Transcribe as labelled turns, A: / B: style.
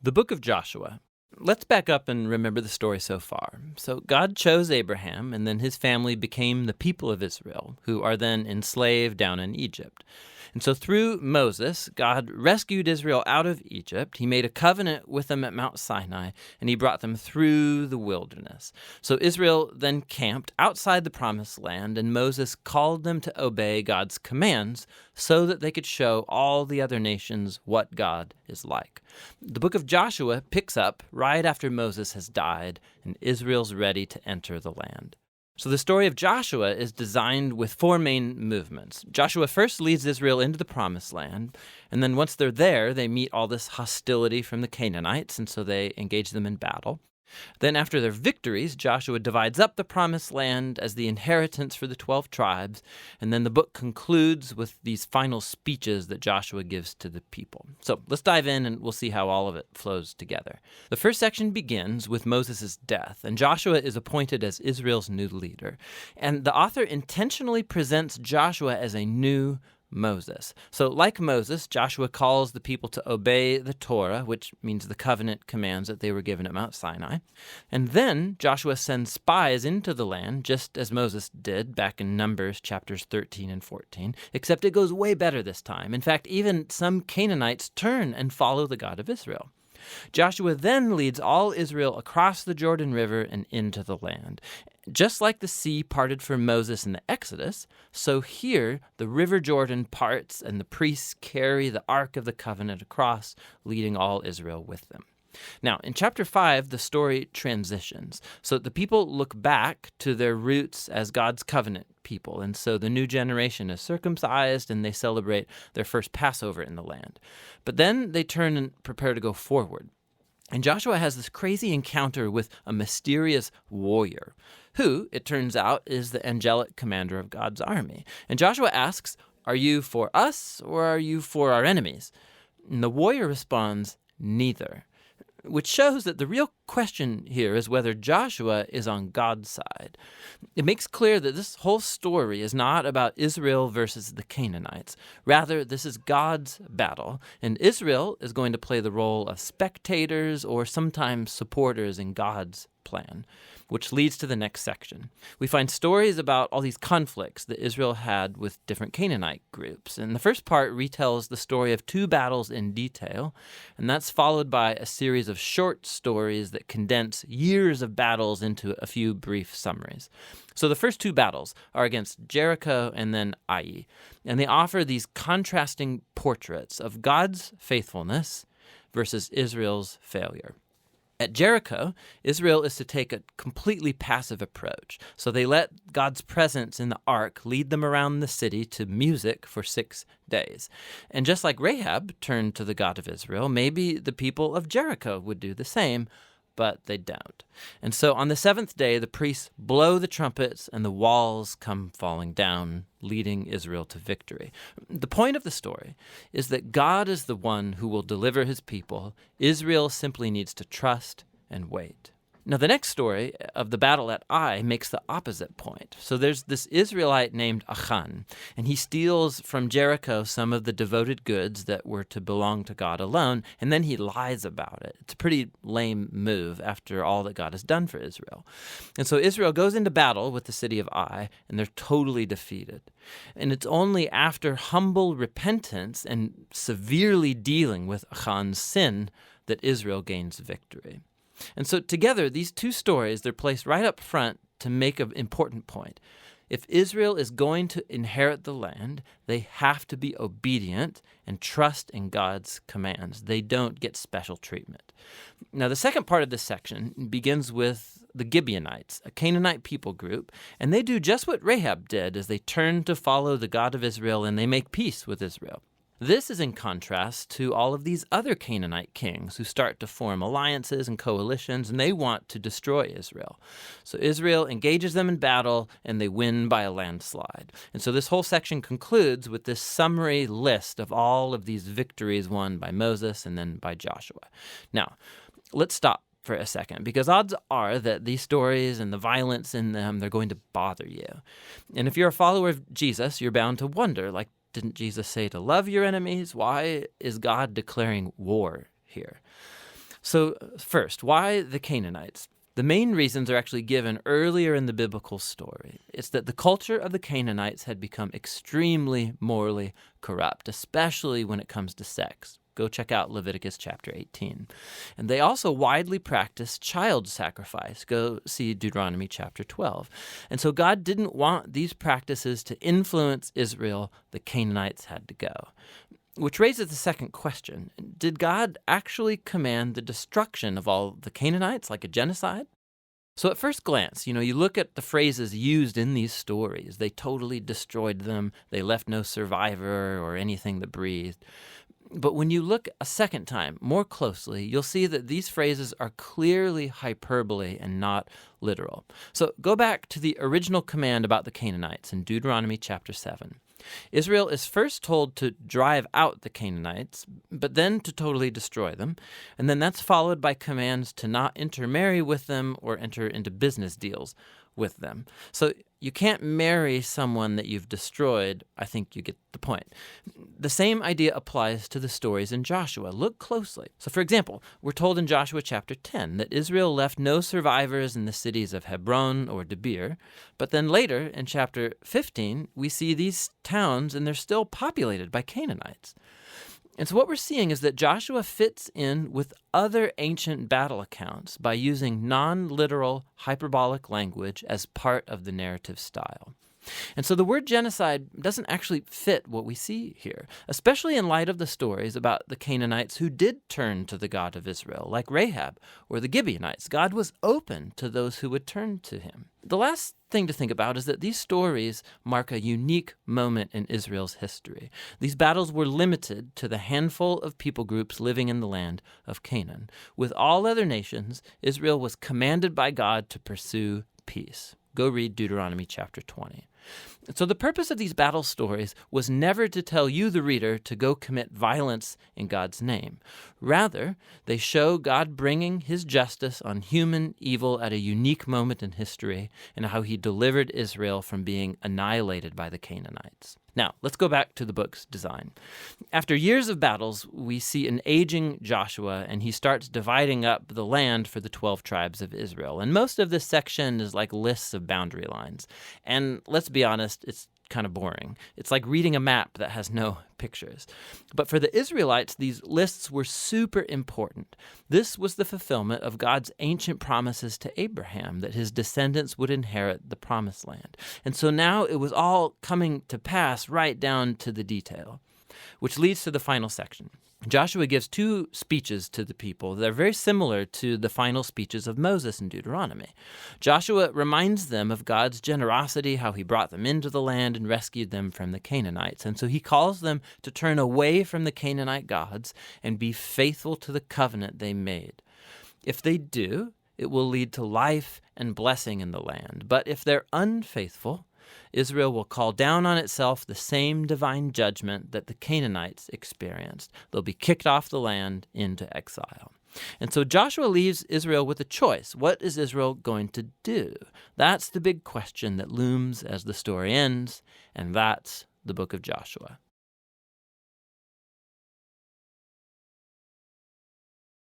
A: The book of Joshua. Let's back up and remember the story so far. So God chose Abraham, and then his family became the people of Israel, who are then enslaved down in Egypt. And so through Moses, God rescued Israel out of Egypt. He made a covenant with them at Mount Sinai, and he brought them through the wilderness. So Israel then camped outside the promised land, and Moses called them to obey God's commands so that they could show all the other nations what God is like. The book of Joshua picks up right after Moses has died and Israel's ready to enter the land. So the story of Joshua is designed with four main movements. Joshua first leads Israel into the promised land, and then once they're there, they meet all this hostility from the Canaanites, and so they engage them in battle. Then after their victories, Joshua divides up the promised land as the inheritance for the 12 tribes, and then the book concludes with these final speeches that Joshua gives to the people. So let's dive in and we'll see how all of it flows together. The first section begins with Moses' death, and Joshua is appointed as Israel's new leader. And the author intentionally presents Joshua as a new Moses. So like Moses, Joshua calls the people to obey the Torah, which means the covenant commands that they were given at Mount Sinai. And then Joshua sends spies into the land, just as Moses did back in Numbers chapters 13 and 14, except it goes way better this time. In fact, even some Canaanites turn and follow the God of Israel. Joshua then leads all Israel across the Jordan River and into the land. Just like the sea parted for Moses in the Exodus, so here the river Jordan parts and the priests carry the Ark of the Covenant across, leading all Israel with them. Now, in chapter 5, the story transitions. So the people look back to their roots as God's covenant people, and so the new generation is circumcised and they celebrate their first Passover in the land. But then they turn and prepare to go forward. And Joshua has this crazy encounter with a mysterious warrior, who, it turns out, is the angelic commander of God's army. And Joshua asks, "Are you for us or are you for our enemies?" And the warrior responds, "Neither," which shows that the real question here is whether Joshua is on God's side. It makes clear that this whole story is not about Israel versus the Canaanites. Rather, this is God's battle, and Israel is going to play the role of spectators or sometimes supporters in God's plan, which leads to the next section. We find stories about all these conflicts that Israel had with different Canaanite groups. And the first part retells the story of two battles in detail, and that's followed by a series of short stories that condense years of battles into a few brief summaries. So the first two battles are against Jericho and then Ai, and they offer these contrasting portraits of God's faithfulness versus Israel's failure. At Jericho, Israel is to take a completely passive approach. So they let God's presence in the ark lead them around the city to music for 6 days. And just like Rahab turned to the God of Israel, maybe the people of Jericho would do the same, but they don't. And so on the seventh day, the priests blow the trumpets and the walls come falling down, leading Israel to victory. The point of the story is that God is the one who will deliver his people. Israel simply needs to trust and wait. Now, the next story of the battle at Ai makes the opposite point. So there's this Israelite named Achan, and he steals from Jericho some of the devoted goods that were to belong to God alone, and then he lies about it. It's a pretty lame move after all that God has done for Israel. And so Israel goes into battle with the city of Ai, and they're totally defeated. And it's only after humble repentance and severely dealing with Achan's sin that Israel gains victory. And so together, these two stories, they're placed right up front to make an important point. If Israel is going to inherit the land, they have to be obedient and trust in God's commands. They don't get special treatment. Now, the second part of this section begins with the Gibeonites, a Canaanite people group, and they do just what Rahab did as they turn to follow the God of Israel and they make peace with Israel. This is in contrast to all of these other Canaanite kings who start to form alliances and coalitions, and they want to destroy Israel. So Israel engages them in battle, and they win by a landslide. And so this whole section concludes with this summary list of all of these victories won by Moses and then by Joshua. Now, let's stop for a second, because odds are that these stories and the violence in them, they're going to bother you. And if you're a follower of Jesus, you're bound to wonder, didn't Jesus say to love your enemies? Why is God declaring war here? So, first, why the Canaanites? The main reasons are actually given earlier in the biblical story. It's that the culture of the Canaanites had become extremely morally corrupt, especially when it comes to sex. Go check out Leviticus chapter 18. And they also widely practiced child sacrifice. Go see Deuteronomy chapter 12. And so God didn't want these practices to influence Israel. The Canaanites had to go. Which raises the second question. Did God actually command the destruction of all the Canaanites, like a genocide? So at first glance, you look at the phrases used in these stories. They totally destroyed them. They left no survivor or anything that breathed. But when you look a second time, more closely, you'll see that these phrases are clearly hyperbole and not literal. So go back to the original command about the Canaanites in Deuteronomy chapter 7. Israel is first told to drive out the Canaanites, but then to totally destroy them. And then that's followed by commands to not intermarry with them or enter into business deals with them. So you can't marry someone that you've destroyed. I think you get the point. The same idea applies to the stories in Joshua. Look closely. So for example, we're told in Joshua chapter 10 that Israel left no survivors in the cities of Hebron or Debir. But then later in chapter 15, we see these towns and they're still populated by Canaanites. And so what we're seeing is that Joshua fits in with other ancient battle accounts by using non-literal hyperbolic language as part of the narrative style. And so the word genocide doesn't actually fit what we see here, especially in light of the stories about the Canaanites who did turn to the God of Israel, like Rahab or the Gibeonites. God was open to those who would turn to him. The last thing to think about is that these stories mark a unique moment in Israel's history. These battles were limited to the handful of people groups living in the land of Canaan. With all other nations, Israel was commanded by God to pursue peace. Go read Deuteronomy chapter 20. So the purpose of these battle stories was never to tell you, the reader, to go commit violence in God's name. Rather, they show God bringing his justice on human evil at a unique moment in history and how he delivered Israel from being annihilated by the Canaanites. Now, let's go back to the book's design. After years of battles, we see an aging Joshua, and he starts dividing up the land for the 12 tribes of Israel. And most of this section is like lists of boundary lines. And let's be honest, it's kind of boring. It's like reading a map that has no pictures. But for the Israelites, these lists were super important. This was the fulfillment of God's ancient promises to Abraham that his descendants would inherit the promised land. And so now it was all coming to pass right down to the detail, which leads to the final section. Joshua gives two speeches to the people that are very similar to the final speeches of Moses in Deuteronomy. Joshua reminds them of God's generosity, how he brought them into the land and rescued them from the Canaanites. And so he calls them to turn away from the Canaanite gods and be faithful to the covenant they made. If they do, it will lead to life and blessing in the land. But if they're unfaithful, Israel will call down on itself the same divine judgment that the Canaanites experienced. They'll be kicked off the land into exile. And so Joshua leaves Israel with a choice. What is Israel going to do? That's the big question that looms as the story ends, and that's the book of Joshua.